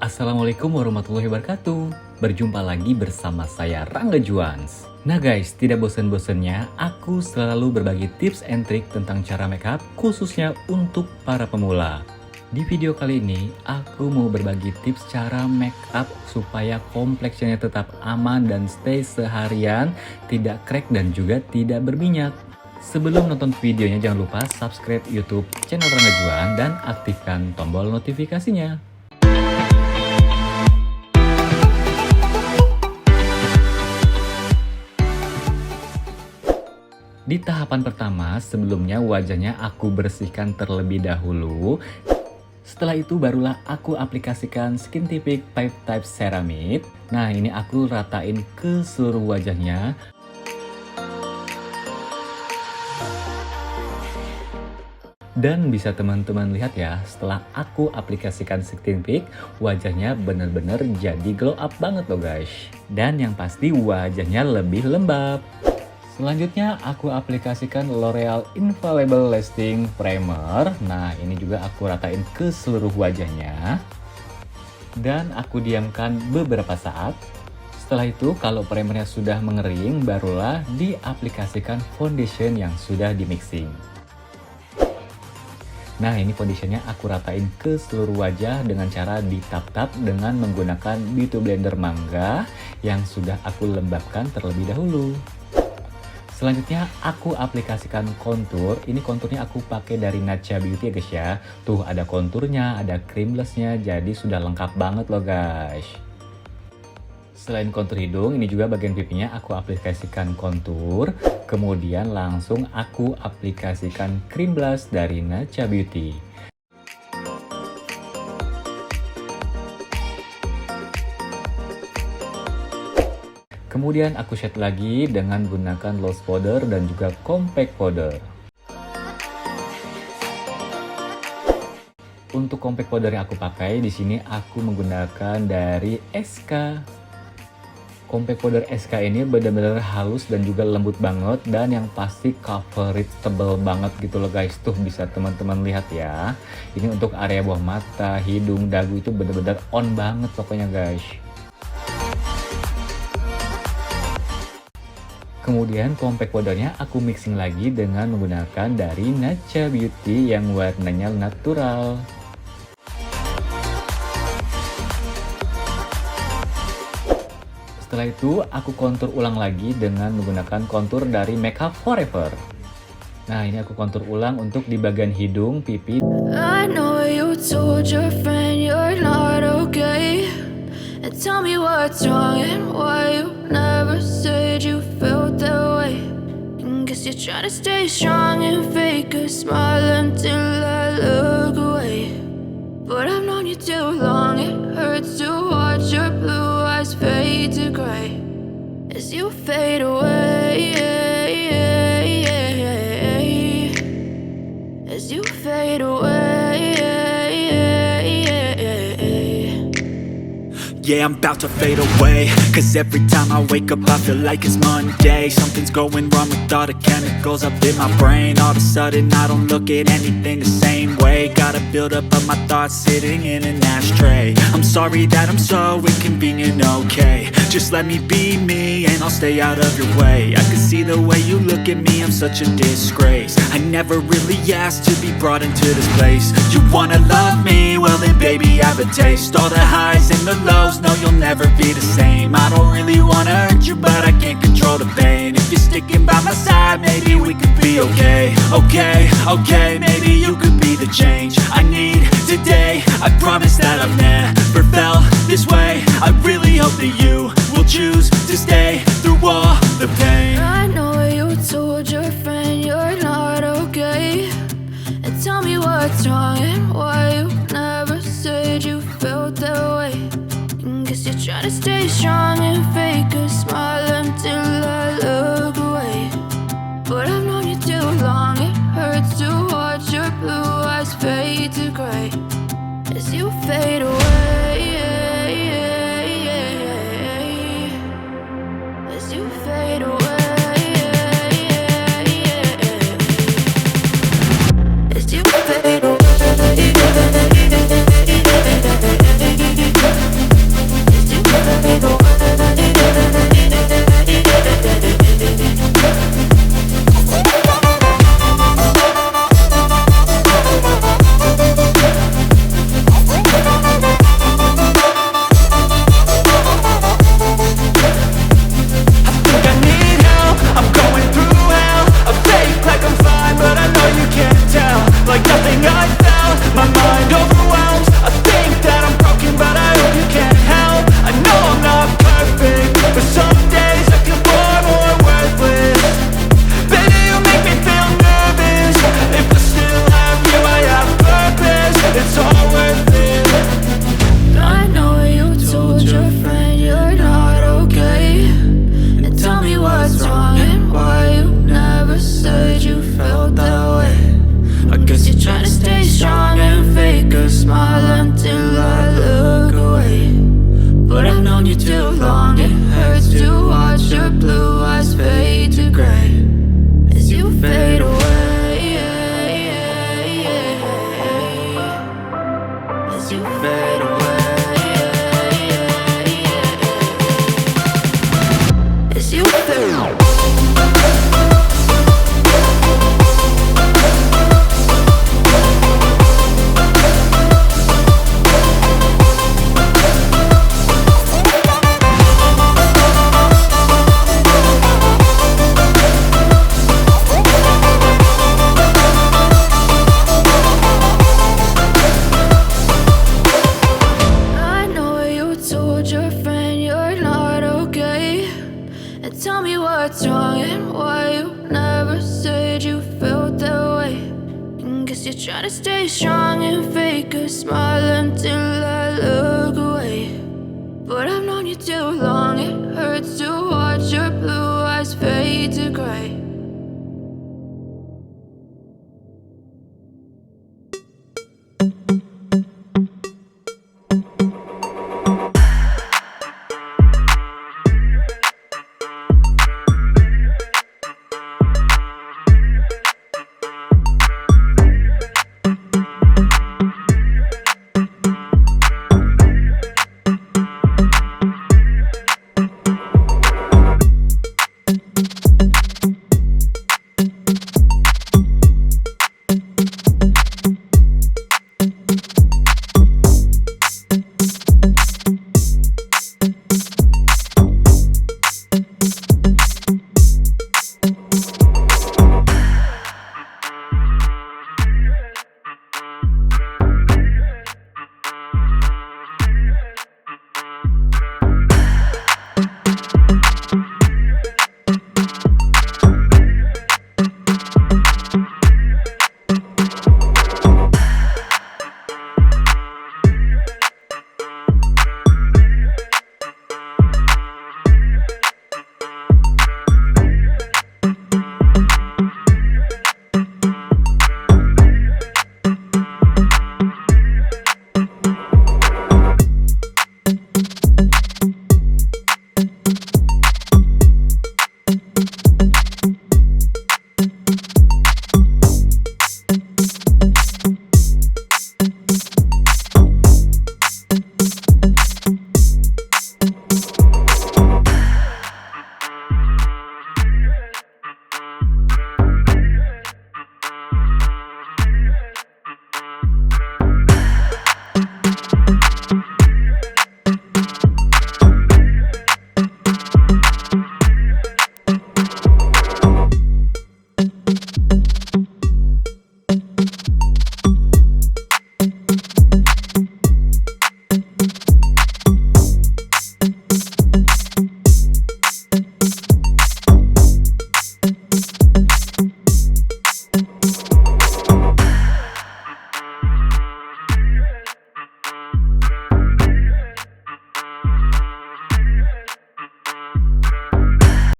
Assalamualaikum warahmatullahi wabarakatuh. Berjumpa lagi bersama saya Rangga Juans. Nah guys, tidak bosan-bosannya aku selalu berbagi tips and trik tentang cara makeup khususnya untuk para pemula. Di video kali ini aku mau berbagi tips cara makeup supaya kompleksinya tetap aman dan stay seharian, tidak crack dan juga tidak berminyak. Sebelum nonton videonya jangan lupa subscribe YouTube channel Rangga Juan dan aktifkan tombol notifikasinya. Di tahapan pertama, sebelumnya wajahnya aku bersihkan terlebih dahulu. Setelah itu barulah aku aplikasikan Skin Typic 5 Type Ceramide. Nah, ini aku ratain ke seluruh wajahnya. Dan bisa teman-teman lihat ya, setelah aku aplikasikan Skin Typic, wajahnya bener-bener jadi glow up banget loh guys. Dan yang pasti wajahnya lebih lembab. Selanjutnya aku aplikasikan L'Oreal Infallible Lasting Primer. Nah, ini juga aku ratain ke seluruh wajahnya. Dan aku diamkan beberapa saat. Setelah itu kalau primernya sudah mengering, barulah diaplikasikan foundation yang sudah di mixing. Nah, ini foundationnya aku ratain ke seluruh wajah dengan cara ditap-tap dengan menggunakan Beauty Blender Mangga yang sudah aku lembabkan terlebih dahulu. Selanjutnya aku aplikasikan kontur. Ini konturnya aku pakai dari Nacha Beauty ya guys ya. Tuh ada konturnya, ada cream blushnya, jadi sudah lengkap banget loh guys. Selain kontur hidung, ini juga bagian pipinya aku aplikasikan kontur. Kemudian langsung aku aplikasikan cream blush dari Nacha Beauty. Kemudian aku shade lagi dengan menggunakan loose powder dan juga compact powder. Untuk compact powder yang aku pakai di sini aku menggunakan dari SK. Compact powder SK ini benar-benar halus dan juga lembut banget, dan yang pasti coverage tebel banget gitu loh guys. Tuh bisa teman-teman lihat ya. Ini untuk area bawah mata, hidung, dagu itu benar-benar on banget pokoknya guys. Kemudian compact powdernya aku mixing lagi dengan menggunakan dari Nacha Beauty yang warnanya natural. Setelah itu aku kontur ulang lagi dengan menggunakan kontur dari Makeup Forever. Nah, ini aku kontur ulang untuk di bagian hidung, pipi. I know you told your friend you're not okay. And tell me what's wrong and why you never said you felt that way. And guess you're trying to stay strong and fake a smile until I look away. But I've known you too long, it hurts to watch your blue eyes fade to gray as you fade away. As you fade away. Yeah, I'm about to fade away, cause every time I wake up I feel like it's Monday. Something's going wrong with all the chemicals up in my brain. All of a sudden I don't look at anything the same way. Gotta build up of my thoughts sitting in an ashtray. I'm sorry that I'm so inconvenient, okay. Just let me be me and I'll stay out of your way. I can see the way you look at me, I'm such a disgrace. I never really asked to be brought into this place. You wanna love me? Well then baby I have a taste. All the highs and the lows, no, you'll never be the same. I don't really wanna hurt you, but I can't control the pain. If you're sticking by my side, maybe we could be okay. Okay, maybe you could be the change I need today. I promise that I've never felt this way. I really hope that you will choose to stay through all the pain. I know you told your friend you're not okay. And tell me what's wrong and why you never said you felt that way. Guess you're trying to stay strong and fake a smile until I look away. But I've known you too long, it hurts to watch your blue eyes fade to gray as you fade away. As you fade away. As you fade away. what's wrong and why you never said you felt that way. And guess you're trying to stay strong and fake a smile until I look